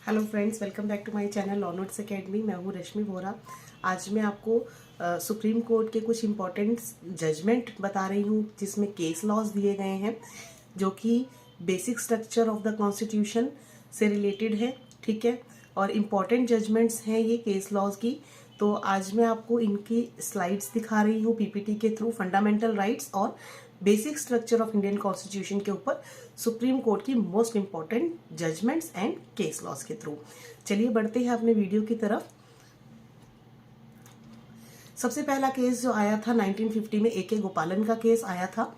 Hello friends, welcome back to my channel law notes academy. मैं हूँ रश्मि वोरा। आज मैं आपको सुप्रीम कोर्ट के कुछ इम्पोर्टेंट जजमेंट बता रही हूँ जिसमें केस लॉज दिए गए हैं जो कि basic structure of the constitution से रिलेटेड है। ठीक है, और इम्पॉर्टेंट जजमेंट्स हैं ये केस लॉज की। तो आज मैं आपको इनकी स्लाइड्स दिखा रही हूँ पीपीटी के थ्रू, फंडामेंटल राइट्स और basic structure of Indian constitution के ऊपर सुप्रीम कोर्ट की most important judgments and case laws के थ्रू। चलिए बढ़ते हैं अपने वीडियो की तरफ। सबसे पहला केस जो आया था 1950 में ए के गोपालन का केस आया था।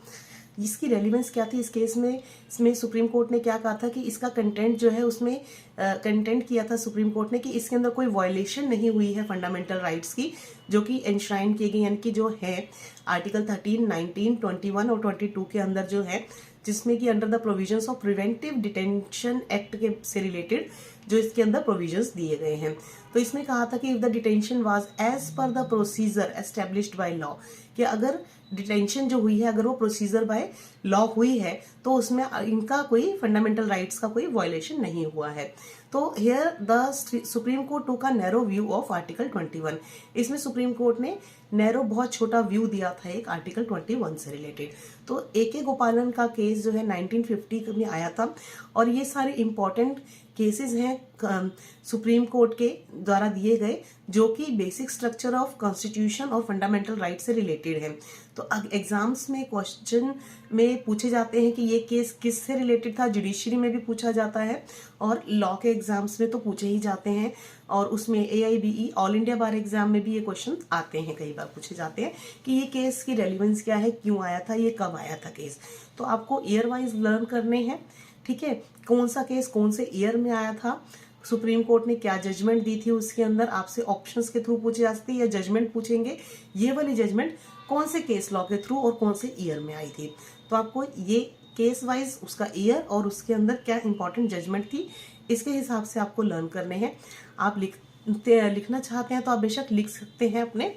इसकी रेलिवेंस क्या थी इस केस में? इसमें सुप्रीम कोर्ट ने क्या कहा था कि इसका कंटेंट जो है उसमें कंटेंट किया था सुप्रीम कोर्ट ने कि इसके अंदर कोई वायलेशन नहीं हुई है फंडामेंटल राइट्स की, जो कि एंश्राइन की गई, यानी कि जो है आर्टिकल 13, 19, 21 और 22 के अंदर जो है, जिसमें कि under the provisions of preventive detention act के से रिलेटेड जो इसके अंदर प्रोविजंस दिए गए हैं। तो इसमें कहा था कि if the detention was as per the procedure established by law, कि अगर डिटेंशन जो हुई है अगर वो प्रोसीजर बाय लॉ हुई है तो उसमें इनका कोई फंडामेंटल राइट्स का कोई वायलेशन नहीं हुआ है। तो here the supreme court took a narrow view of article 21। इसमें सुप्रीम कोर्ट ने नैरो बहुत छोटा व्यू दिया था एक आर्टिकल 21 से रिलेटेड। तो ए के गोपालन का केस जो है 1950 में आया था और ये सारे इंपॉर्टेंट केसेस हैं सुप्रीम कोर्ट के द्वारा दिए गए जो कि बेसिक स्ट्रक्चर ऑफ कॉन्स्टिट्यूशन और फंडामेंटल राइट से रिलेटेड है। तो एग्जाम्स में क्वेश्चन में पूछे जाते हैं कि ये केस किस से रिलेटेड था। जुडिशरी में भी पूछा जाता है और लॉ के एग्जाम्स में तो पूछे ही जाते हैं, और उसमें AIBE ऑल इंडिया बार एग्जाम में भी ये क्वेश्चन आते हैं, कई बार पूछे जाते हैं कि ये केस की रेलिवेंस क्या है, क्यों आया था, ये कब आया था केस। तो आपको ईयर वाइज लर्न करने हैं। ठीक है, कौन सा केस कौन से ईयर में आया था, सुप्रीम कोर्ट ने क्या जजमेंट दी थी, उसके अंदर आपसे ऑप्शंस के थ्रू पूछे जा सकते हैं या जजमेंट पूछेंगे, ये वाली जजमेंट कौन से केस लॉ के थ्रू और कौन से ईयर में आई थी। तो आपको ये केस वाइज उसका ईयर और उसके अंदर क्या इंपॉर्टेंट जजमेंट थी इसके हिसाब से आपको लर्न करने हैं। आप लिखना चाहते हैं तो आप बेशक लिख सकते हैं, अपने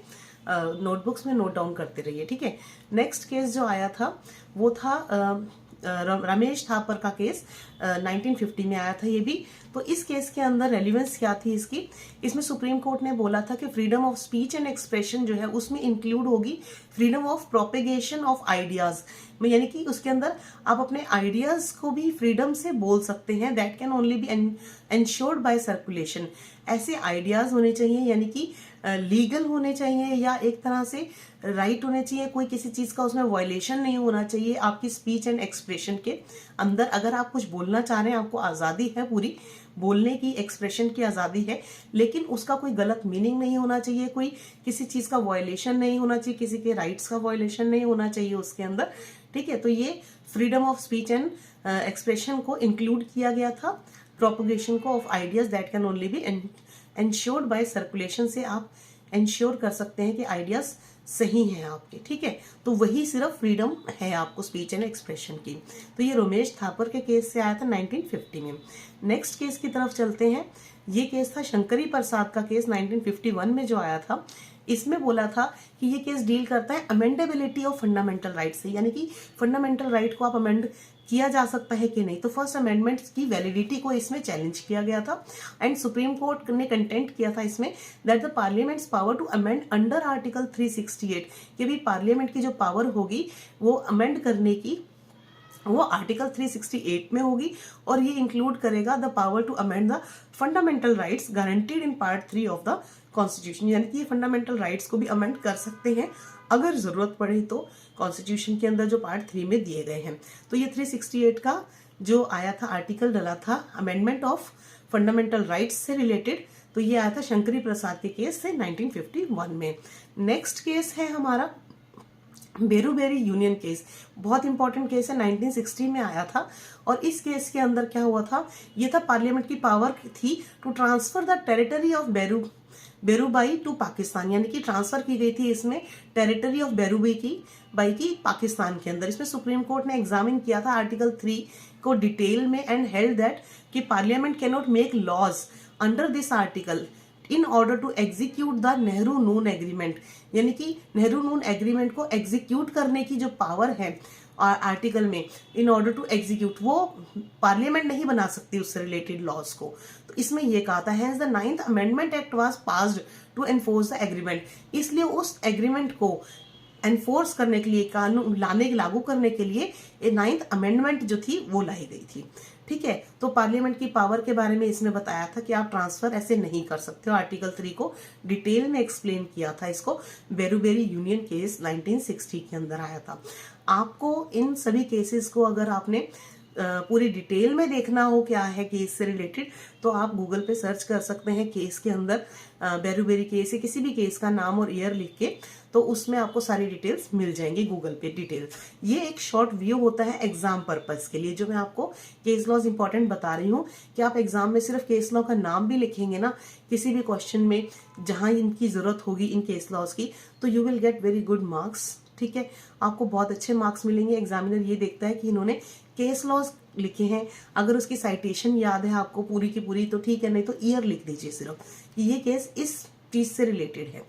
नोटबुक्स में नोट डाउन करते रहिए। ठीक है, नेक्स्ट केस जो आया था वो था रमेश थापर का केस 1950 में आया था ये भी। तो इस केस के अंदर रेलिवेंस क्या थी इसकी? इसमें सुप्रीम कोर्ट ने बोला था कि freedom of speech and expression जो है उसमें इंक्लूड होगी freedom of propagation of ideas में, यानी कि उसके अंदर आप अपने आइडियाज को भी फ्रीडम से बोल सकते हैं। That can only be ensured by circulation. ऐसे आइडियाज होने चाहिए, यानी कि लीगल होने चाहिए या एक तरह से राइट होने चाहिए, कोई किसी चीज का उसमें वायलेशन नहीं होना चाहिए आपकी स्पीच एंड एक्सप्रेशन के अंदर। अगर आप कुछ बोलना चाह रहे हैं, आपको आजादी है, पूरी बोलने की, एक्सप्रेशन की आजादी है, लेकिन उसका कोई गलत मीनिंग नहीं होना चाहिए, कोई किसी चीज का वायलेशन नहीं होना चाहिए, किसी के राइट्स का वायलेशन नहीं होना चाहिए उसके अंदर। ठीक है, तो ये freedom of speech and expression को इंक्लूड किया गया था। प्रोपोगेशन को of ideas that can only be ensured by circulation से आप एंश्योर कर सकते हैं कि आइडियाज सही हैं आपके। ठीक है, तो वही सिर्फ फ्रीडम है आपको स्पीच एंड एक्सप्रेशन की। तो ये रमेश थापर के केस से आया था 1950 में। नेक्स्ट केस की तरफ चलते हैं। ये केस था शंकरी प्रसाद का केस 1951 में जो आया था। इसमें बोला था कि ये केस डील करता है अमेंडेबिलिटी ऑफ फंडामेंटल राइट से, यानी कि फंडामेंटल राइट को आप अमेंड किया जा सकता है कि नहीं। तो फर्स्ट अमेंडमेंट की वैलिडिटी को इसमें चैलेंज किया गया था एंड सुप्रीम कोर्ट ने कंटेंट किया था इसमें that the parliament's power to amend under article 368, कि भी पार्लियामेंट की जो पावर होगी वो अमेंड करने की वो आर्टिकल 368 में होगी, और ये इंक्लूड करेगा the power to amend the fundamental rights guaranteed in part 3 of the constitution, यानी कि ये फंडामेंटल राइट्स को भी अमेंड कर सकते हैं अगर जरूरत पड़े तो कॉन्स्टिट्यूशन के अंदर जो पार्ट 3 में दिए गए हैं। तो ये 368 का जो आया था आर्टिकल डला था अमेंडमेंट ऑफ फंडामेंटल राइट्स से रिलेटेड, तो ये आया था शंकरी प्रसाद के केस से 1951 में। नेक्स्ट केस है हमारा बेरूबेरी यूनियन केस। बहुत इंपॉर्टेंट केस है, 1960 में आया था। और इस केस के अंदर क्या हुआ था, ये था पार्लियामेंट की पावर थी to transfer the territory of Berubari to Pakistan, यानी कि ट्रांसफर की गई थी इसमें टेरिटरी ऑफ बेरूबाई की पाकिस्तान के अंदर। इसमें सुप्रीम कोर्ट ने एग्जामिन किया था आर्टिकल 3 को डिटेल में एंड हेल्ड दैट कि parliament can not make laws under this article in order to execute the Nehru Noon agreement, यानी कि नेहरू नून एग्रीमेंट को एग्जीक्यूट करने की जो पावर है आर्टिकल में इन ऑर्डर टू एग्जीक्यूट, वो पार्लियामेंट नहीं बना सकती उससे रिलेटेड लॉज को। तो इसमें ये कहा था hence the 9th amendment act was passed to enforce the agreement, इसलिए उस एग्रीमेंट को एनफोर्स करने के लिए, कानून लागू करने के लिए 9th अमेंडमेंट जो थी वो लाई गई थी। ठीक है, तो पार्लियामेंट की पावर के बारे में इसने बताया था कि आप ट्रांसफर ऐसे नहीं कर सकते हो। आर्टिकल 3 को डिटेल में एक्सप्लेन किया था, इसको बेरूबेरी यूनियन केस 1960 के अंदर आया था। आपको इन सभी केसेस को अगर आपने पूरी डिटेल में देखना हो क्या है केस से रिलेटेड, तो आप गूगल पे सर्च कर सकते हैं केस के अंदर बेरूबेरी केस या किसी भी केस का नाम और ईयर लिख के, तो उसमें आपको सारी डिटेल्स मिल जाएंगी गूगल पे डिटेल। ये एक शॉर्ट व्यू होता है एग्जाम पर्पस के लिए, जो मैं आपको केस लॉज इंपॉर्टेंट बता रही हूँ कि आप एग्जाम में सिर्फ केस लॉ का नाम भी लिखेंगे ना किसी भी क्वेश्चन में जहां इनकी जरूरत होगी इन केस लॉज की, तो you will get very good marks. ठीक है, आपको बहुत अच्छे मार्क्स मिलेंगे। एग्जामिनर ये देखता है कि इन्होंने केस लॉज लिखे हैं, अगर उसकी साइटेशन याद है आपको पूरी की पूरी तो ठीक है, नहीं तो ईयर लिख दीजिए सिर्फ कि ये केस इस चीज से रिलेटेड है।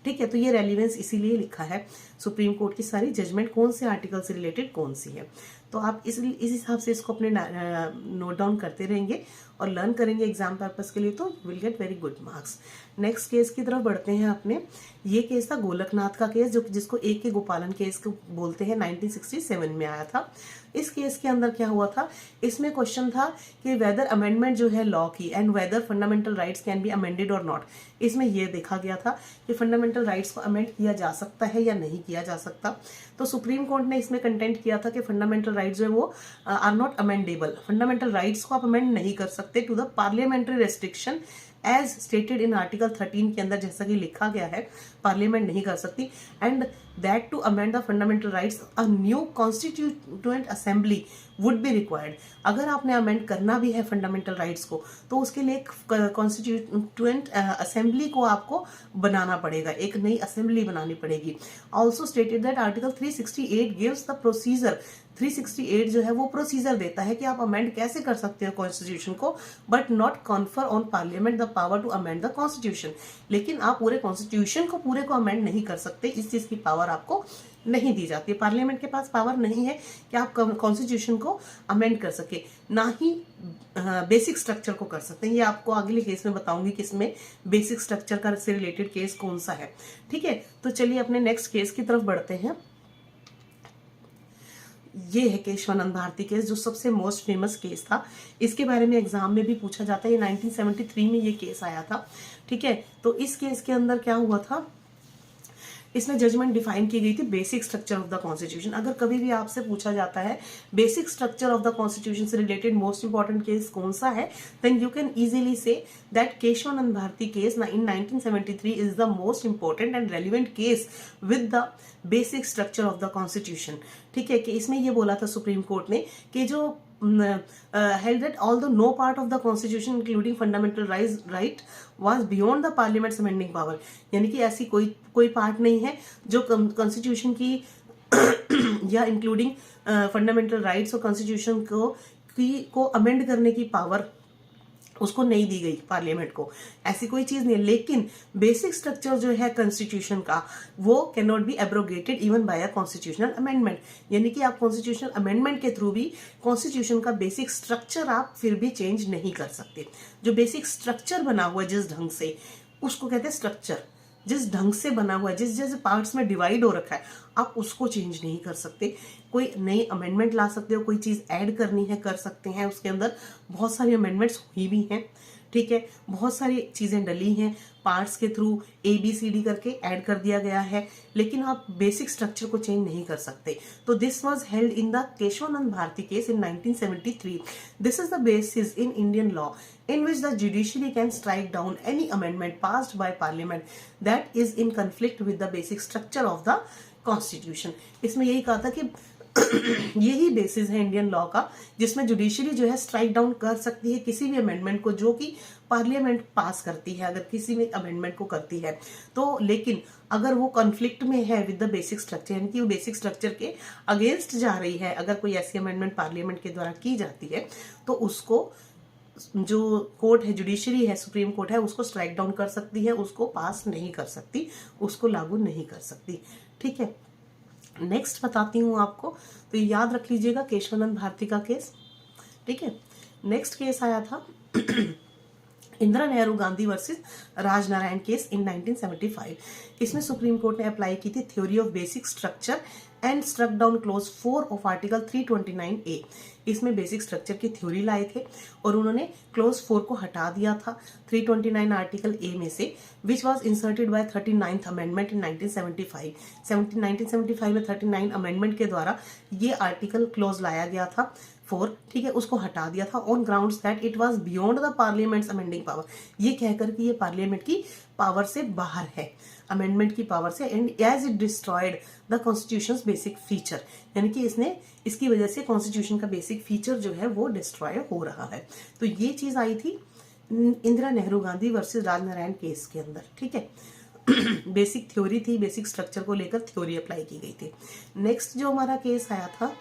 ठीक है, तो ये रेलिवेंस इसीलिए लिखा है, सुप्रीम कोर्ट की सारी जजमेंट कौन से आर्टिकल से रिलेटेड कौन सी है। तो आप इस हिसाब से इसको अपने नोट डाउन करते रहेंगे और लर्न करेंगे एग्जाम पर्पस के लिए, तो will get very good marks. Next case की तरफ बढ़ते हैं अपने। ये केस था गोलकनाथ का केस, जो जिसको AK गोपालन केस को बोलते हैं, 1967 में आया था। इस केस के अंदर क्या हुआ था, इसमें क्वेश्चन था कि वेदर अमेंडमेंट जो है लॉ की and whether fundamental rights can be amended और नॉट। इसमें यह देखा गया था कि फंडामेंटल राइट्स को अमेंड किया जा सकता है या नहीं किया जा सकता। तो सुप्रीम कोर्ट ने इसमें कंटेंट किया था कि फंडामेंटल राइट्स जो है वो are not amendable, fundamental rights को आप अमेंड नहीं कर सकते to the parliamentary restriction as stated in article 13 के अंदर, जैसा कि लिखा गया है पार्लियामेंट नहीं कर सकती, and that to amend the fundamental rights a new constituent assembly would be required. अगर आपने अमेंड करना भी है फंडामेंटल राइट्स को, तो उसके लिए एक कॉन्स्टिट्यूएंट असेंबली को आपको बनाना पड़ेगा, एक नई असेंबली बनानी पड़ेगी। Also stated that article 368 gives the procedure, 368 जो है वो प्रोसीजर देता है कि आप अमेंड कैसे कर सकते हो कॉन्स्टिट्यूशन को, but not confer on parliament the power to amend the constitution. लेकिन आप पूरे कॉन्स्टिट्यूशन को पूरे को अमेंड नहीं कर सकते, इस चीज की पावर आपको नहीं दी जाती है। पार्लियामेंट के पास पावर नहीं है कि आप कॉन्स्टिट्यूशन को अमेंड कर सके, ना ही बेसिक स्ट्रक्चर को कर सकते हैं। ये आपको अगले केस में बताऊंगी कि इसमें बेसिक स्ट्रक्चर का से रिलेटेड केस कौन सा है। ठीक है, तो चलिए अपने नेक्स्ट केस की तरफ बढ़ते हैं। ये है केशवानंद भारती केस, जो सबसे मोस्ट फेमस केस था। इसके बारे में एग्जाम में भी पूछा जाता है। ये 1973 में ये केस आया था। ठीक है, तो इस केस के अंदर क्या हुआ था, इसमें जजमेंट डिफाइन की गई थी basic structure of the constitution. अगर कभी भी आपसे पूछा जाता है basic structure of the constitution से रिलेटेड मोस्ट इंपॉर्टेंट केस कौन सा है, then you can easily say that Kesavananda Bharati case in 1973 is the most important and relevant case with the basic structure of the constitution. ठीक है, कि इसमें ये बोला था सुप्रीम कोर्ट ने कि जो held that although no part of the constitution including fundamental right was beyond the parliament's amending power, यानी कि ऐसी कोई पार्ट नहीं है जो कॉन्स्टिट्यूशन की या इंक्लूडिंग फंडामेंटल राइट्स और कॉन्स्टिट्यूशन को अमेंड करने की पावर उसको नहीं दी गई पार्लियामेंट को, ऐसी कोई चीज नहीं है। लेकिन बेसिक स्ट्रक्चर जो है कॉन्स्टिट्यूशन का वो can not be abrogated even bye a constitutional amendment, यानी कि आप कॉन्स्टिट्यूशनल अमेंडमेंट के थ्रू भी कॉन्स्टिट्यूशन का बेसिक स्ट्रक्चर आप फिर भी चेंज नहीं कर सकते। जो बेसिक स्ट्रक्चर बना हुआ है जिस ढंग से, उसको कहते हैं स्ट्रक्चर। जिस ढंग से बना हुआ है, जिस जैसे पार्ट्स में डिवाइड हो रखा है, आप उसको चेंज नहीं कर सकते। कोई नई अमेंडमेंट ला सकते हो, कोई चीज ऐड करनी है कर सकते हैं। उसके अंदर बहुत सारी अमेंडमेंट्स हुई भी हैं। ठीक है, बहुत सारी चीजें डली हैं, पार्ट्स के थ्रू ABCD करके ऐड कर दिया गया है, लेकिन आप बेसिक स्ट्रक्चर को चेंज नहीं कर सकते। तो this was held in the Kesavananda Bharati case in 1973। This is the basis in Indian law in which the judiciary can strike down any amendment passed by parliament that is in conflict with the basic structure of the constitution। इसमें यही कहा था कि यही basis है Indian law का, जिसमें judiciary जो है स्ट्राइक डाउन कर सकती है किसी भी अमेंडमेंट को जो कि पार्लियामेंट पास करती है, अगर किसी भी अमेंडमेंट को करती है तो। लेकिन अगर वो कॉन्फ्लिक्ट में है विद द बेसिक स्ट्रक्चर, यानी कि वो बेसिक स्ट्रक्चर के अगेंस्ट जा रही है, अगर कोई ऐसी अमेंडमेंट पार्लियामेंट के द्वारा की जाती है, तो उसको जो कोर्ट है, जुडिशरी है, सुप्रीम कोर्ट है, उसको स्ट्राइक डाउन कर सकती है, उसको पास नहीं कर सकती, उसको लागू नहीं कर सकती। ठीक है, नेक्स्ट बताती हूँ आपको, तो याद रख लीजिएगा केशवानंद भारती का केस। ठीक है, नेक्स्ट केस आया था Indira Nehru Gandhi versus Rajnarayan case in 1975। इसमें सुप्रीम कोर्ट ने अप्लाई की थी theory of basic structure and struck down clause 4 of article 329A। इसमें बेसिक स्ट्रक्चर की थ्योरी लाए थे और उन्होंने क्लोज 4 को हटा दिया था 329 आर्टिकल ए में से, which was inserted by 39th amendment in 1975। 1975 में 39 अमेंडमेंट के द्वारा ये आर्टिकल क्लोज लाया गया था 4, ठीक है, उसको हटा दिया था on grounds that it was beyond the parliaments amending power. ये कहकर कि ये पार्लियामेंट की पावर से बाहर है, अमेंडमेंट की पावर से, and as it destroyed the constitution's basic feature, यानी कि इसकी वजह से कॉन्स्टिट्यूशन का बेसिक फीचर जो है वो डिस्ट्रॉय हो रहा है। तो ये चीज आई थी इंदिरा नेहरू गांधी वर्सेस राजनारायण केस के अंदर। ठीक है, बेसिक थ्योरी थी, बेसिक स्ट्रक्चर को लेकर थ्योरी अप्लाई की गई थी। नेक्स्ट जो हमारा केस आया था,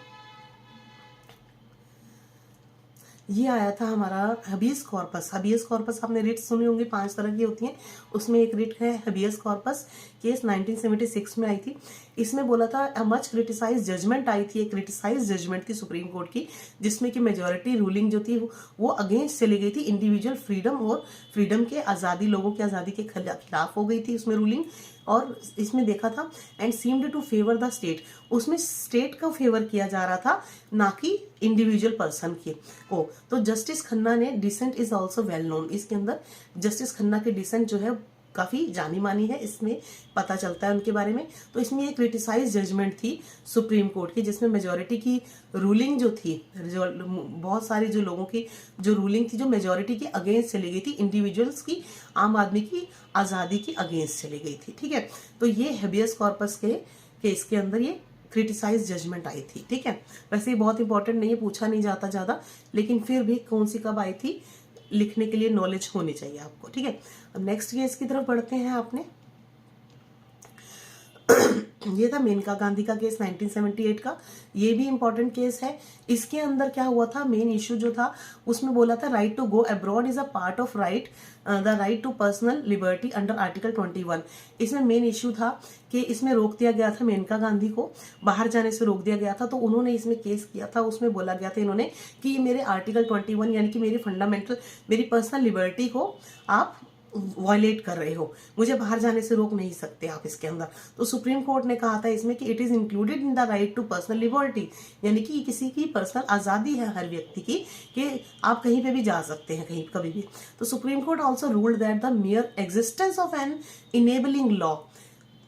ये आया था हमारा हबीज कॉर्पस। हबीज कॉर्पस आपने रिट सुनी होंगी, 5 तरह की होती हैं, उसमें एक रिट है हबीज कॉर्पस। केस 1976 में आई थी। इसमें बोला था मच क्रिटिसाइज जजमेंट आई थी, एक क्रिटिसाइज जजमेंट थी सुप्रीम कोर्ट की, जिसमें कि मेजोरिटी रूलिंग जो थी वो अगेंस्ट चली गई थी इंडिविजुअल फ्रीडम और फ्रीडम के आज़ादी, लोगों की आज़ादी के खिलाफ हो गई थी उसमें रूलिंग। और इसमें देखा था and seemed to favour the state, उसमें स्टेट का फेवर किया जा रहा था, ना कि इंडिविजुअल पर्सन को। तो जस्टिस खन्ना ने, dissent is also well known, इसके अंदर जस्टिस खन्ना के डिसेंट जो है काफी जानी मानी है, इसमें पता चलता है उनके बारे में। तो इसमें एक क्रिटिसाइज जजमेंट थी सुप्रीम कोर्ट की, जिसमें मेजोरिटी की रूलिंग जो थी, जो बहुत सारे जो लोगों की जो रूलिंग थी, जो मेजोरिटी के अगेंस्ट चली गई थी, इंडिविजुअल्स की, आम आदमी की आजादी की अगेंस्ट चली गई थी। ठीक है, तो ये हेबियस कॉर्पस के केस के अंदर ये क्रिटिसाइज जजमेंट आई थी। ठीक है, वैसे ये बहुत इंपॉर्टेंट नहीं है, पूछा नहीं जाता ज्यादा, लेकिन फिर भी कौन सी कब आई थी लिखने के लिए नॉलेज होनी चाहिए आपको। ठीक है, अब नेक्स्ट केस की तरफ बढ़ते हैं। आपने ये था मेनका गांधी का केस 1978 का, ये भी इंपॉर्टेंट केस है। इसके अंदर क्या हुआ था, मेन इश्यू जो था उसमें बोला था right to go abroad is a part of right the right to personal liberty under article 21। इसमें मेन इश्यू था कि इसमें रोक दिया गया था, मेनका गांधी को बाहर जाने से रोक दिया गया था। तो उन्होंने इसमें केस किया था, उसमें बोला गया था इन्होंने कि ये मेरे आर्टिकल 21 यानी कि मेरी फंडामेंटल, मेरी पर्सनल लिबर्टी को आप वायलेट कर रहे हो, मुझे बाहर जाने से रोक नहीं सकते आप इसके अंदर। तो सुप्रीम कोर्ट ने कहा था इसमें कि it is included in the right to personal liberty, यानी कि किसी की पर्सनल आजादी है हर व्यक्ति की कि आप कहीं पे भी जा सकते हैं, कहीं कभी भी। तो supreme court also ruled that the mere existence of an enabling law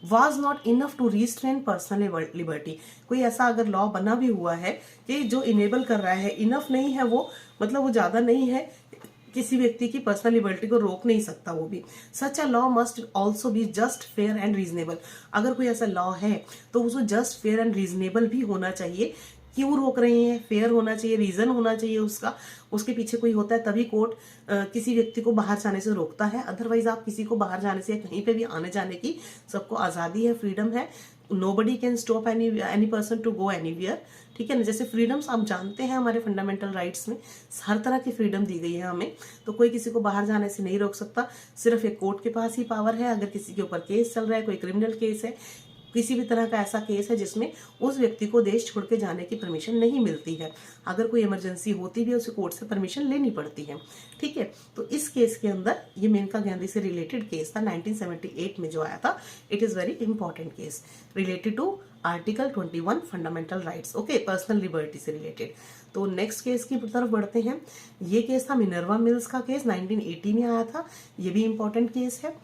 was not enough to restrain personal liberty। कोई ऐसा अगर लॉ बना भी हुआ है कि जो इनेबल कर रहा है, इनफ नहीं है वो, मतलब वो ज्यादा नहीं है, किसी व्यक्ति की पर्सनल लिबर्टी को रोक नहीं सकता वो भी। Such a law must also be just fair and reasonable. अगर कोई ऐसा लॉ है तो उसको जस्ट फेयर एंड रीजनेबल भी होना चाहिए। क्यों रोक रहे हैं, फेयर होना चाहिए, रीजन होना चाहिए उसका, उसके पीछे कोई होता है, तभी कोर्ट किसी व्यक्ति को बाहर जाने से रोकता है। अदरवाइज आप किसी को बाहर जाने से या कहीं पे भी आने जाने की सबको आजादी है, फ्रीडम है। Nobody can stop any person to go anywhere. ठीक है ना, जैसे फ्रीडम्स आप जानते हैं हमारे फंडामेंटल राइट्स में हर तरह की फ्रीडम दी गई है हमें, तो कोई किसी को बाहर जाने से नहीं रोक सकता। सिर्फ एक कोर्ट के पास ही पावर है, अगर किसी के ऊपर केस चल रहा है, कोई क्रिमिनल केस है, किसी भी तरह का ऐसा केस है जिसमें उस व्यक्ति को देश छोड़ के जाने की परमिशन नहीं मिलती है, अगर कोई इमरजेंसी होती भी है उसे कोर्ट से परमिशन लेनी पड़ती है। ठीक है, तो इस केस के अंदर ये मेनका गांधी से रिलेटेड केस था 1978 में जो आया था। It is very important case related to article 21 fundamental rights, okay, personal liberty से रिलेटेड। तो नेक्स्ट केस की तरफ बढ़ते हैं। ये केस था मिनर्वा मिल्स का केस, 1980 में आया था। ये भी इंपॉर्टेंट केस है।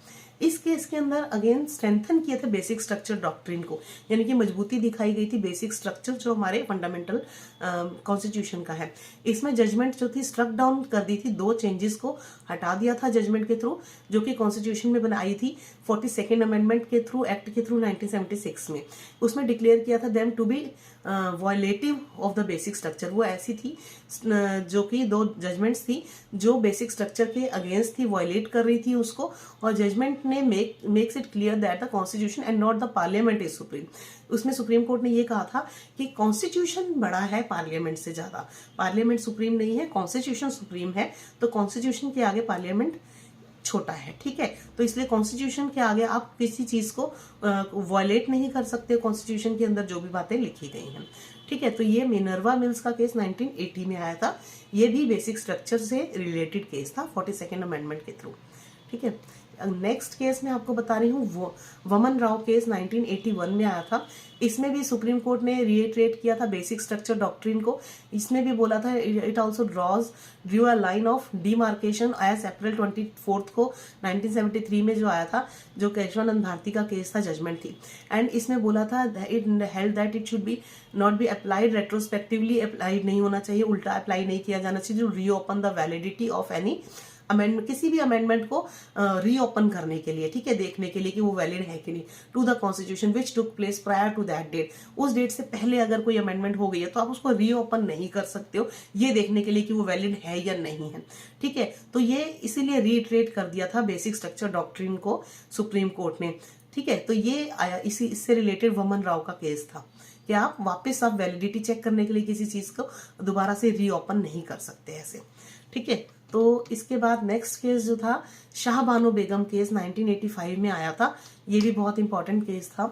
इस केस के अंदर अगेन स्ट्रेंथन किया था बेसिक स्ट्रक्चर डॉक्ट्रिन को, यानी कि मजबूती दिखाई गई थी बेसिक स्ट्रक्चर जो हमारे फंडामेंटल कॉन्स्टिट्यूशन का है। इसमें जजमेंट जो थी स्ट्रक डाउन कर दी थी, 2 चेंजेस को हटा दिया था जजमेंट के थ्रू, जो कि कॉन्स्टिट्यूशन में बनाई थी 42nd अमेंडमेंट के थ्रू, एक्ट के थ्रू 1976 में। उसमें डिक्लेयर किया था them to be violative of the basic structure. वो ऐसी थी जो कि 2 जजमेंट्स थी जो बेसिक स्ट्रक्चर के अगेंस्ट थी, वायलेट कर रही थी उसको, और जजमेंट ने makes it clear that the constitution and not the parliament is supreme. उसमें सुप्रीम कोर्ट ने ये कहा था कि कॉन्स्टिट्यूशन बड़ा है पार्लियामेंट से ज्यादा, पार्लियामेंट सुप्रीम नहीं है, कॉन्स्टिट्यूशन सुप्रीम है। तो कॉन्स्टिट्यूशन के आगे पार्लियामेंट छोटा है, ठीक है। तो इसलिए कॉन्स्टिट्यूशन के आगे आप किसी चीज को वायलेट नहीं कर सकते, कॉन्स्टिट्यूशन के अंदर जो भी बातें लिखी गई हैं, ठीक है। तो ये मिनर्वा मिल्स का केस 1980 में आया था। ये भी बेसिक स्ट्रक्चर से रिलेटेड केस था 42nd अमेंडमेंट के थ्रू, ठीक है। नेक्स्ट केस मैं आपको बता रही हूँ वमन राव केस 1981 में आया था। इसमें भी सुप्रीम कोर्ट ने रिएटरेट किया था बेसिक स्ट्रक्चर डॉक्ट्रिन को। इसमें भी बोला था it also drew a line of demarcation as April 24 को 1973 में जो आया था, जो केशवानंद भारती का केस था, जजमेंट थी। एंड इसमें बोला था it held that it should be not be applied retrospectively, applied नहीं होना चाहिए, उल्टा अप्लाई नहीं किया जाना चाहिए, to reopen the validity of any amendment, किसी भी अमेंडमेंट को रीओपन करने के लिए, ठीक है, देखने के लिए कि वो वैलिड है कि नहीं, to the constitution which took place prior to that date. उस डेट से पहले अगर कोई अमेंडमेंट हो गई है तो आप उसको रीओपन नहीं कर सकते हो, ये देखने के लिए कि वो वैलिड है या नहीं है, ठीक है। तो ये इसीलिए रीइटरेट कर दिया था बेसिक स्ट्रक्चर डॉक्ट्रिन को सुप्रीम कोर्ट ने, ठीक है। तो ये आया इससे रिलेटेड वमन राव का केस था कि आप वापस आप वैलिडिटी चेक करने के लिए किसी चीज को दोबारा से रीओपन नहीं कर सकते ऐसे, ठीक है। तो इसके बाद नेक्स्ट केस जो था शाहबानो बेगम केस 1985 में आया था। ये भी बहुत इंपॉर्टेंट केस था,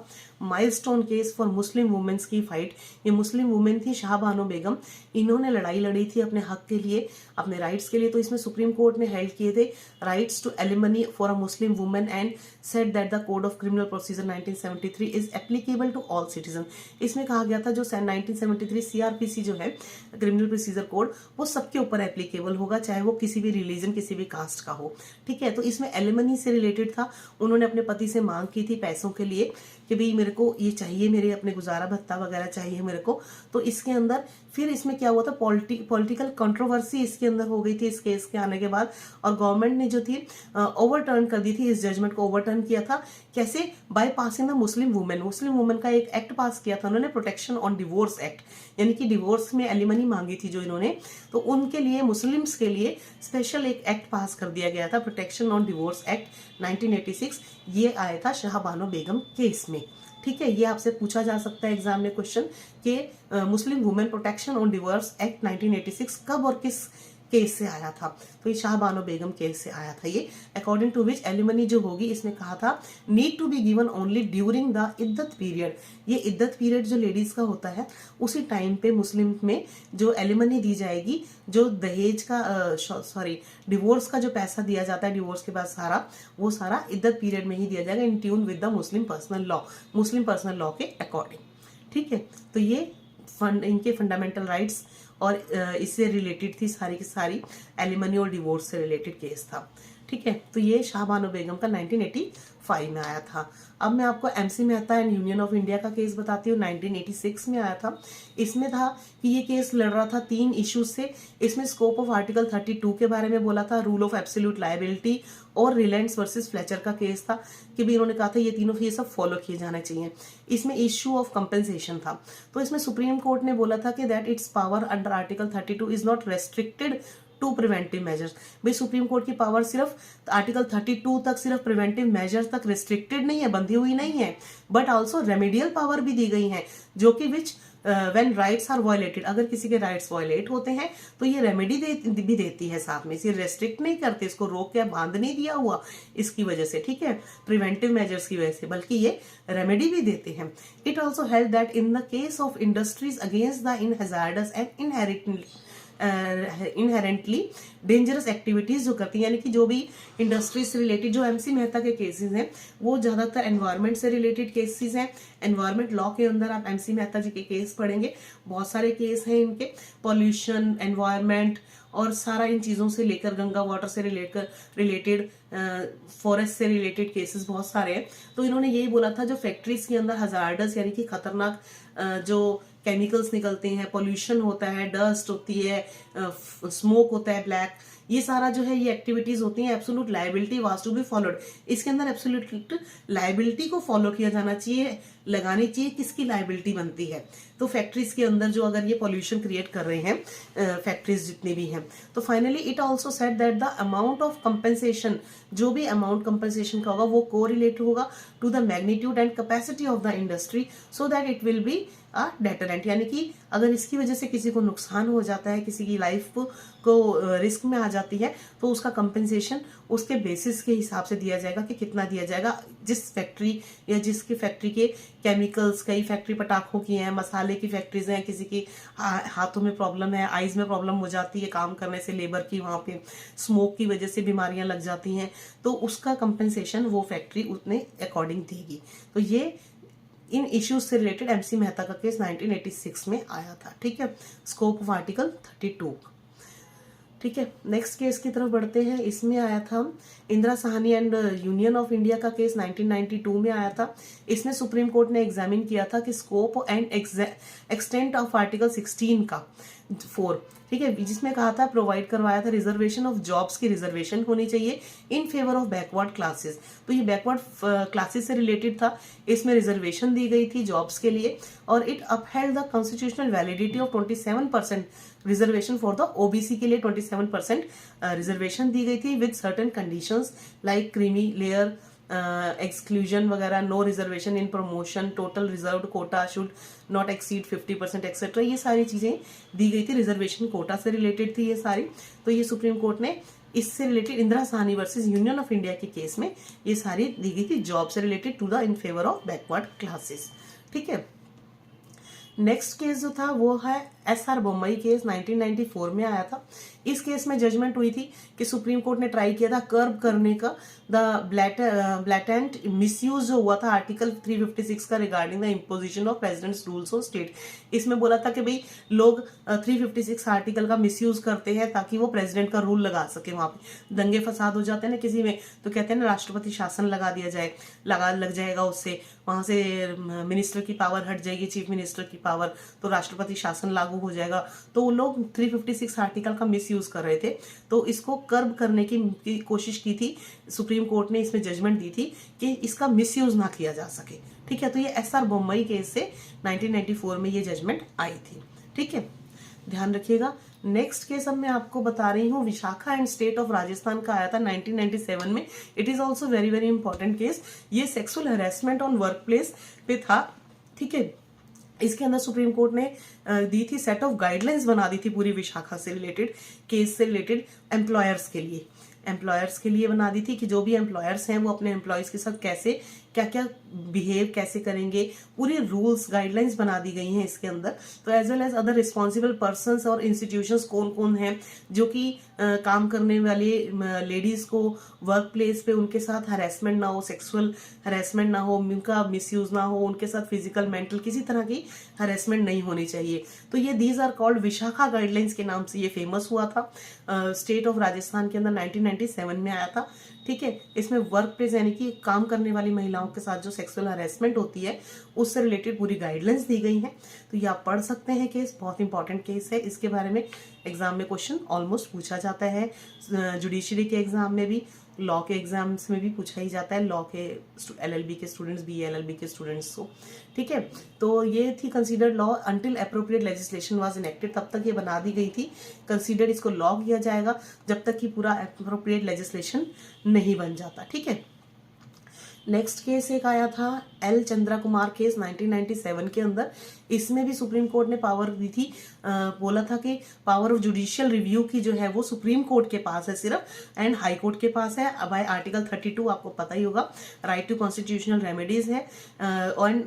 milestone case for muslim women's की फाइट। ये मुस्लिम वुमेन थी शाहबानो बेगम, इन्होंने लड़ाई लड़ी थी अपने हक के लिए, अपने राइट्स के लिए। तो इसमें सुप्रीम कोर्ट ने हेल्ड किए थे rights to alimony for a muslim women and said that the code of criminal procedure 1973 is applicable to all citizen. इसमें कहा गया था जो 1973 सीआरपीसी जो है क्रिमिनल प्रोसीजर कोड, वो सबके ऊपर एप्लीकेबल होगा, चाहे वो किसी भी रिलीजन किसी भी कास्ट का हो, ठीक है। तो इसमें एलिमनी से रिलेटेड था। उन्होंने अपने पति से मांग की थी पैसों के लिए कि भाई मेरे को ये चाहिए, मेरे अपने गुजारा भत्ता वगैरह चाहिए मेरे को। तो इसके अंदर फिर इसमें क्या हुआ था, पॉलिटिकल कंट्रोवर्सी इसके अंदर हो गई थी इस केस के आने के बाद, और गवर्नमेंट ने जो थी ओवरटर्न कर दी थी, इस जजमेंट को ओवरटर्न किया था। कैसे? By passing the Muslim women का एक एक्ट पास किया था उन्होंने, प्रोटेक्शन ऑन डिवोर्स एक्ट, यानी कि डिवोर्स में एलिमनी मांगी थी जो इन्होंने, तो उनके लिए मुस्लिम्स के लिए स्पेशल एक एक्ट पास कर दिया गया था, प्रोटेक्शन ऑन डिवोर्स एक्ट 1986। ये आया था शाहबानो बेगम केस में, ठीक है। ये आपसे पूछा जा सकता है एग्जाम में क्वेश्चन कि Muslim women protection on divorce act 1986 कब और किस केस से आया था। तो ये शाहबानो बेगम केस से आया था ये, अकॉर्डिंग टू विच एलिमनी जो होगी, इसमें कहा था need to be given only during the इद्दत पीरियड। ये इद्दत पीरियड जो लेडीज का होता है उसी टाइम पे मुस्लिम में जो एलिमनी दी जाएगी, जो दहेज का डिवोर्स का जो पैसा दिया जाता है डिवोर्स के बाद सारा, वो सारा इद्दत पीरियड में ही दिया जाएगा, in tune with the Muslim personal law के अकॉर्डिंग, ठीक है। तो ये इनके फंडामेंटल राइट्स और इससे रिलेटेड थी सारी की सारी, एलिमनी और डिवोर्स से रिलेटेड केस था, ठीक है। तो ये शाहबानो बेगम का 1985 में आया था। अब मैं आपको MC Mehta and union of India का केस बताती हूँ, 1986 में आया था। इसमें था कि ये केस लड़ रहा था 3 इश्यूज से। इसमें स्कोप ऑफ आर्टिकल 32 के बारे में बोला था, रूल ऑफ एब्सोल्यूट लायबिलिटी, और रिलायंस वर्सेस फ्लेचर का केस था कि भी इन्होंने कहा था ये तीनों ये सब फॉलो किए जाने चाहिए। इसमें इश्यू ऑफ कंपेंसेशन था। तो इसमें सुप्रीम कोर्ट ने बोला था कि that its power under article 32 is not restricted to preventive measures. भाई सुप्रीम कोर्ट की पावर सिर्फ आर्टिकल 32 तक, सिर्फ प्रिवेंटिव मेजर्स तक रिस्ट्रिक्टेड नहीं है, बंधी हुई नहीं है, बट ऑल्सो रेमेडियल पावर भी दी गई है, जो कि which when rights are violated, अगर किसी के राइट्स वायलेट होते हैं तो ये रेमेडी भी देती है साथ में, इसे रेस्ट्रिक्ट नहीं करते, इसको रोक के बांध नहीं दिया हुआ इसकी वजह से, ठीक है, प्रिवेंटिव मेजर्स की वजह से, बल्कि ये रेमेडी भी देते हैं। It also held that in the case of industries against the inhazardous and inherently dangerous activities जो करती हैं, यानी कि जो भी इंडस्ट्री से रिलेटेड, जो एमसी मेहता के केसेस हैं वो ज्यादातर एनवायरमेंट से रिलेटेड केसेस हैं। एनवायरमेट लॉ के अंदर आप एमसी मेहता जी के केस पढ़ेंगे, बहुत सारे केस हैं इनके, पॉल्यूशन, एनवायरमेंट और सारा इन चीजों से लेकर, गंगा वाटर से रिलेटेड, फॉरेस्ट से रिलेटेड केसेस बहुत सारे हैं। तो इन्होंने यही बोला था जो फैक्ट्रीज के अंदर हजार्डस यानी कि खतरनाक जो केमिकल्स निकलते हैं, पोल्यूशन होता है, डस्ट होती है, स्मोक होता है ब्लैक, ये सारा जो है ये एक्टिविटीज होती हैं, absolute liability was to be followed. इसके अंदर एब्सोल्यूट लायबिलिटी को फॉलो किया जाना चाहिए, लगानी चाहिए, किसकी लाइबिलिटी बनती है। तो फैक्ट्रीज के अंदर जो अगर ये पॉल्यूशन क्रिएट कर रहे हैं फैक्ट्रीज जितने भी हैं, तो finally it also said that the amount of compensation, जो भी अमाउंट कंपेंसेशन का होगा वो कोरिलेट होगा to the magnitude and capacity of the industry so that it will be a deterrent. यानी कि अगर इसकी वजह से किसी को नुकसान हो जाता है, किसी की लाइफ को रिस्क में आ जाती है, तो उसका कंपेंसेशन उसके बेसिस के हिसाब से दिया जाएगा कि कितना दिया जाएगा। जिस फैक्ट्री या जिसकी फैक्ट्री के केमिकल्स, कई फैक्ट्री पटाखों की हैं, मसाले की फैक्ट्रीज हैं, किसी की हाथों में प्रॉब्लम है, आईज में प्रॉब्लम हो जाती है काम करने से, लेबर की वहां पे स्मोक की वजह से बीमारियां लग जाती हैं, तो उसका कंपेंसेशन वो फैक्ट्री उतने अकॉर्डिंग देगी। तो ये इन इश्यूज से रिलेटेड एमसी मेहता का केस 1986 में आया था। ठीक है, स्कोप ऑफ आर्टिकल 32। ठीक है, नेक्स्ट केस की तरफ बढ़ते हैं। इसमें आया था Indira Sahni and union of India का केस 1992 में आया था। इसमें सुप्रीम कोर्ट ने एग्जामिन किया था कि scope and extent of article 16 का 4, ठीक है, जिसमें कहा था प्रोवाइड करवाया था रिजर्वेशन ऑफ जॉब्स की रिजर्वेशन होनी चाहिए इन फेवर ऑफ बैकवर्ड क्लासेस। तो ये बैकवर्ड क्लासेस से रिलेटेड था, इसमें रिजर्वेशन दी गई थी जॉब्स के लिए, और it upheld the constitutional validity of 27% reservation for the OBC के लिए 27% रिजर्वेशन दी गई थी with certain conditions like creamy layer exclusion वगैरह, no reservation in promotion, total reserved quota should not exceed 50% etcetera. ये सारी चीजें दी गई थी, रिजर्वेशन कोटा से रिलेटेड थी ये सारी। तो ये सुप्रीम कोर्ट ने इससे related Indira Sawhney versus union of India के केस में ये सारी दी गई थी, जॉब से related to the in favour of backward classes. ठीक है, नेक्स्ट केस जो था वो है SR बोम्मई केस 1994 में आया था। इस केस में जजमेंट हुई थी कि सुप्रीम कोर्ट ने ट्राई किया था कर्ब करने का द ब्लैटेंट मिसयूज जो हुआ था आर्टिकल 356 का regarding the imposition of president's rules on state. इसमें बोला था कि भाई लोग 356 आर्टिकल का मिसयूज करते हैं ताकि वो प्रेसिडेंट का रूल लगा सके। वहां पे दंगे फसाद हो जाते हैं ना किसी में, तो कहते हैं ना राष्ट्रपति शासन लगा दिया जाए, लग जाएगा, उससे वहां से मिनिस्टर की पावर हट जाएगी, चीफ मिनिस्टर की पावर, तो राष्ट्रपति शासन लागू हो जाएगा। तो वो लोग 356 आर्टिकल का मिसयूज कर रहे थे, तो इसको कर्ब करने की कोशिश की थी। सुप्रीम कोर्ट ने इसमें जजमेंट दी थी कि इसका मिसयूज ना किया जा सके। ठीक है, तो ये SR बोम्मई केस से 1994 में ये जजमेंट आई थी। ठीक है, ध्यान रखिएगा। नेक्स्ट केस अब मैं आपको बता रही हूँ Vishakha and state of Rajasthan का, आया था 1997 में। It is also very very important case. ये sexual harassment on work place पे था। ठीक है, इसके अंदर सुप्रीम कोर्ट ने दी थी सेट ऑफ गाइडलाइंस, बना दी थी पूरी विशाखा से रिलेटेड केस से रिलेटेड एम्प्लॉयर्स के लिए बना दी थी कि जो भी एम्प्लॉयर्स हैं वो अपने एम्प्लॉयज के साथ कैसे क्या क्या बिहेव कैसे करेंगे, पूरे रूल्स गाइडलाइंस बना दी गई हैं इसके अंदर। तो as well as other responsible persons और इंस्टीट्यूशंस कौन कौन हैं जो कि काम करने वाले लेडीज को वर्क प्लेस पे उनके साथ हरेसमेंट ना हो, सेक्सुअल हरेसमेंट ना हो, उनका मिसयूज ना हो, उनके साथ फिजिकल मेंटल किसी तरह की हरेसमेंट नहीं होनी चाहिए। तो ये these are called Vishaka guidelines के नाम से ये फेमस हुआ था। स्टेट ऑफ राजस्थान के अंदर 1997 में आया था। ठीक है, इसमें वर्क प्लेस यानी कि काम करने वाली महिलाओं के साथ जो सेक्सुअल हरेसमेंट होती है उससे रिलेटेड पूरी गाइडलाइंस दी गई हैं। तो ये आप पढ़ सकते हैं, केस बहुत इंपॉर्टेंट केस है। इसके बारे में एग्जाम में क्वेश्चन ऑलमोस्ट पूछा जाता है, जुडिशरी के एग्जाम में भी, लॉ के एग्जाम्स में भी पूछा ही जाता है, लॉ के LLB के स्टूडेंट्स, BA LLB के स्टूडेंट्स को। ठीक है, तो ये थी considered law until appropriate legislation was enacted. तब तक ये बना दी गई थी, कंसीडर इसको लॉ किया जाएगा जब तक कि पूरा अप्रोप्रिएट लेजिस्लेशन नहीं बन जाता। ठीक है, नेक्स्ट केस एक आया था L चंद्रा कुमार केस 1997 के अंदर। इसमें भी सुप्रीम कोर्ट ने पावर दी थी, बोला था कि पावर ऑफ जुडिशियल रिव्यू की जो है वो सुप्रीम कोर्ट के पास है सिर्फ, एंड हाई कोर्ट के पास है। अब आर्टिकल 32 आपको पता ही होगा, राइट टू कॉन्स्टिट्यूशनल रेमेडीज है, और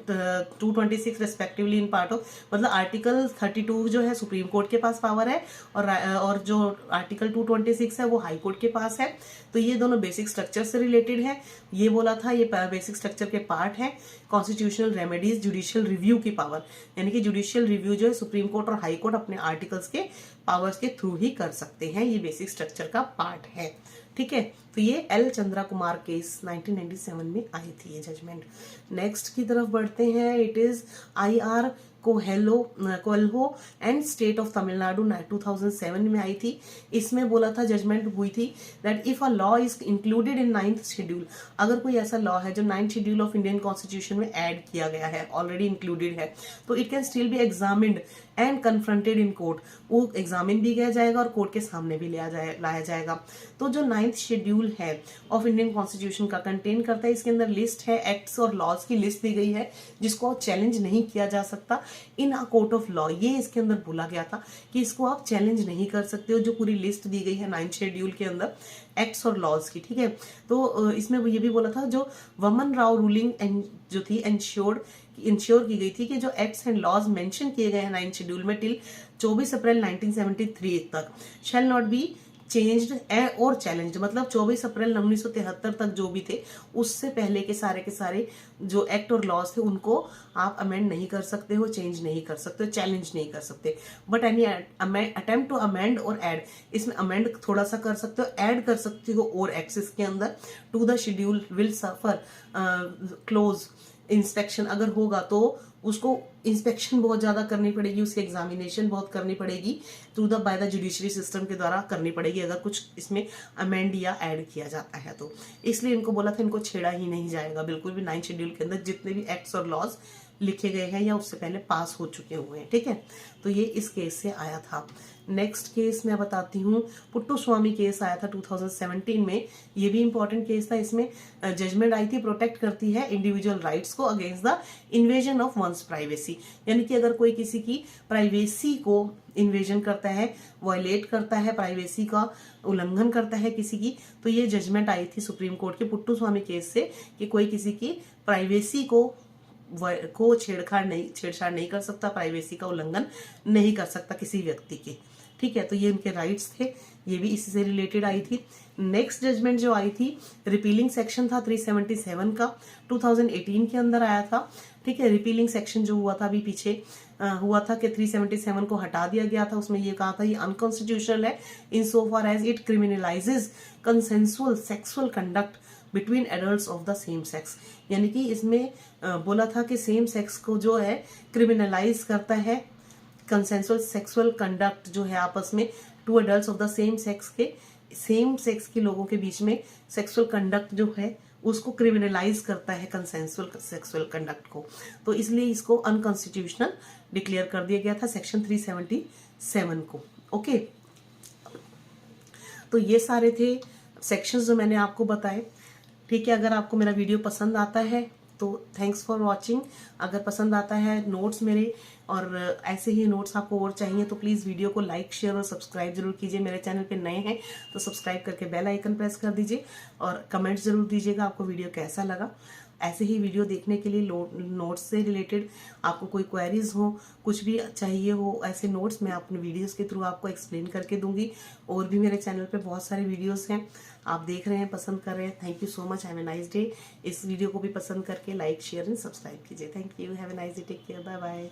226 रेस्पेक्टिवली इन पार्ट ऑफ, मतलब आर्टिकल 32 जो है सुप्रीम कोर्ट के पास पावर है, और जो आर्टिकल 226 है वो हाई कोर्ट के पास है। तो ये दोनों बेसिक स्ट्रक्चर से रिलेटेड है। ये बोला था ये बेसिक स्ट्रक्चर के पार्ट है। कॉन्स्टिट्यूशनल रेमेडीज, जुडिशियल रिव्यू की पावर, यानी कि जुडिशियल रिव्यू जो है सुप्रीम कोर्ट और हाई कोर्ट अपने आर्टिकल्स के पावर्स के थ्रू ही कर सकते हैं, ये बेसिक स्ट्रक्चर का पार्ट है। ठीक है, तो ये L चंद्रा कुमार केस 1997 में आई थी ये जजमेंट। नेक्स्ट की तरफ बढ़ते हैं, it is IR Coelho and state of Tamil Nadu 2007 में आई थी। इसमें बोला था, जजमेंट हुई थी that if a law is included in 9th schedule, अगर कोई ऐसा लॉ है जो 9th schedule of Indian constitution में ऐड किया गया है, ऑलरेडी इंक्लूडेड है, तो it can still be examined and confronted in court, वो एग्जामिन भी किया जाएगा और कोर्ट के सामने भी लाया जाएगा। तो जो 9th शेड्यूल है ऑफ इंडियन कॉन्स्टिट्यूशन का कंटेन करता है, इसके अंदर लिस्ट है, एक्ट्स और लॉज की लिस्ट दी गई है जिसको चैलेंज नहीं किया जा सकता इन अ कोर्ट ऑफ लॉ। ये इसके अंदर बोला गया था कि इसको आप चैलेंज नहीं कर सकते हो, जो पूरी लिस्ट दी गई है 9th शेड्यूल के अंदर एक्ट्स और लॉज की, ठीक है। तो इसमें ये भी बोला था, जो वमन राव रूलिंग जो थी इंश्योर की गई थी कि जो एक्ट्स एंड लॉज मेंशन किए गए हैं 9th शेड्यूल में टिल 24 अप्रैल 1973 तक शैल नॉट बी चेंज्ड और चैलेंज्ड, मतलब 24 अप्रैल 1973 तक जो भी थे उससे पहले के सारे जो एक्ट और लॉज थे उनको आप अमेंड नहीं कर सकते हो, चेंज नहीं कर सकते हो, चैलेंज नहीं कर सकते। But any attempt to amend और ऐड, इसमें अमेंड थोड़ा सा कर सकते हो, ऐड कर सकते हो और एक्सेस के अंदर to the schedule will suffer close inspection. अगर होगा तो उसको इंस्पेक्शन बहुत ज्यादा करनी पड़ेगी, उसकी एग्जामिनेशन बहुत करनी पड़ेगी through the by the judiciary system के द्वारा करनी पड़ेगी अगर कुछ इसमें अमेंड या ऐड किया जाता है तो। इसलिए इनको बोला था इनको छेड़ा ही नहीं जाएगा बिल्कुल भी 9th शेड्यूल के अंदर, जितने भी एक्ट्स और लॉज लिखे गए हैं या उससे पहले पास हो चुके हुए हैं, ठीक है। तो ये इस केस से आया था। नेक्स्ट केस मैं बताती हूँ, पुट्टू स्वामी केस आया था 2017 में। ये भी इंपॉर्टेंट केस था। इसमें जजमेंट आई थी, प्रोटेक्ट करती है इंडिविजुअल राइट्स को against the invasion of one's privacy, यानी कि अगर कोई किसी की प्राइवेसी को इन्वेजन करता है, वायलेट करता है, प्राइवेसी का उल्लंघन करता है किसी की, तो ये जजमेंट आई थी सुप्रीम कोर्ट के पुट्टू स्वामी केस से कि कोई किसी की प्राइवेसी को छेड़छाड़ नहीं कर सकता, प्राइवेसी का उल्लंघन नहीं कर सकता किसी व्यक्ति के, ठीक है। तो ये उनके राइट्स थे, ये भी इसी से रिलेटेड आई थी। नेक्स्ट जजमेंट जो आई थी, रिपीलिंग सेक्शन था 377 का, 2018 के अंदर आया था, ठीक है। रिपीलिंग सेक्शन जो हुआ था अभी पीछे हुआ था कि 377 को हटा दिया गया था। उसमें ये कहा था ये अनकॉन्स्टिट्यूशनल है in so far as it criminalizes consensual sexual conduct between adults of the same sex, यानी कि इसमें बोला था कि सेम सेक्स को जो है क्रिमिनलाइज करता है, कंसेंसुअल सेक्सुअल कंडक्ट जो है आपस में two adults of the same sex के लोगों के बीच में सेक्सुअल कंडक्ट जो है उसको क्रिमिनलाइज करता है, कंसेंसुअल सेक्सुअल कंडक्ट को। तो इसलिए इसको अनकॉन्स्टिट्यूशनल डिक्लेयर कर दिया गया था सेक्शन 377 को, ओके। तो ये सारे थे सेक्शंस जो मैंने आपको बताए, ठीक है। अगर आपको मेरा वीडियो पसंद आता है तो थैंक्स फॉर वॉचिंग। अगर पसंद आता है नोट्स मेरे और ऐसे ही नोट्स आपको और चाहिए तो प्लीज़ वीडियो को लाइक शेयर और सब्सक्राइब जरूर कीजिए। मेरे चैनल पे नए हैं तो सब्सक्राइब करके बेल आइकन प्रेस कर दीजिए और कमेंट जरूर दीजिएगा आपको वीडियो कैसा लगा। ऐसे ही वीडियो देखने के लिए नोट्स से रिलेटेड आपको कोई क्वेरीज हो, कुछ भी चाहिए हो, ऐसे नोट्स मैं अपने वीडियोस के थ्रू आपको एक्सप्लेन करके दूंगी। और भी मेरे चैनल पे बहुत सारे वीडियोस हैं, आप देख रहे हैं, पसंद कर रहे हैं। Thank you so much, have a nice day. इस वीडियो को भी पसंद करके लाइक शेयर एंड सब्सक्राइब कीजिए। Thank you, have a nice day, take care, bye bye.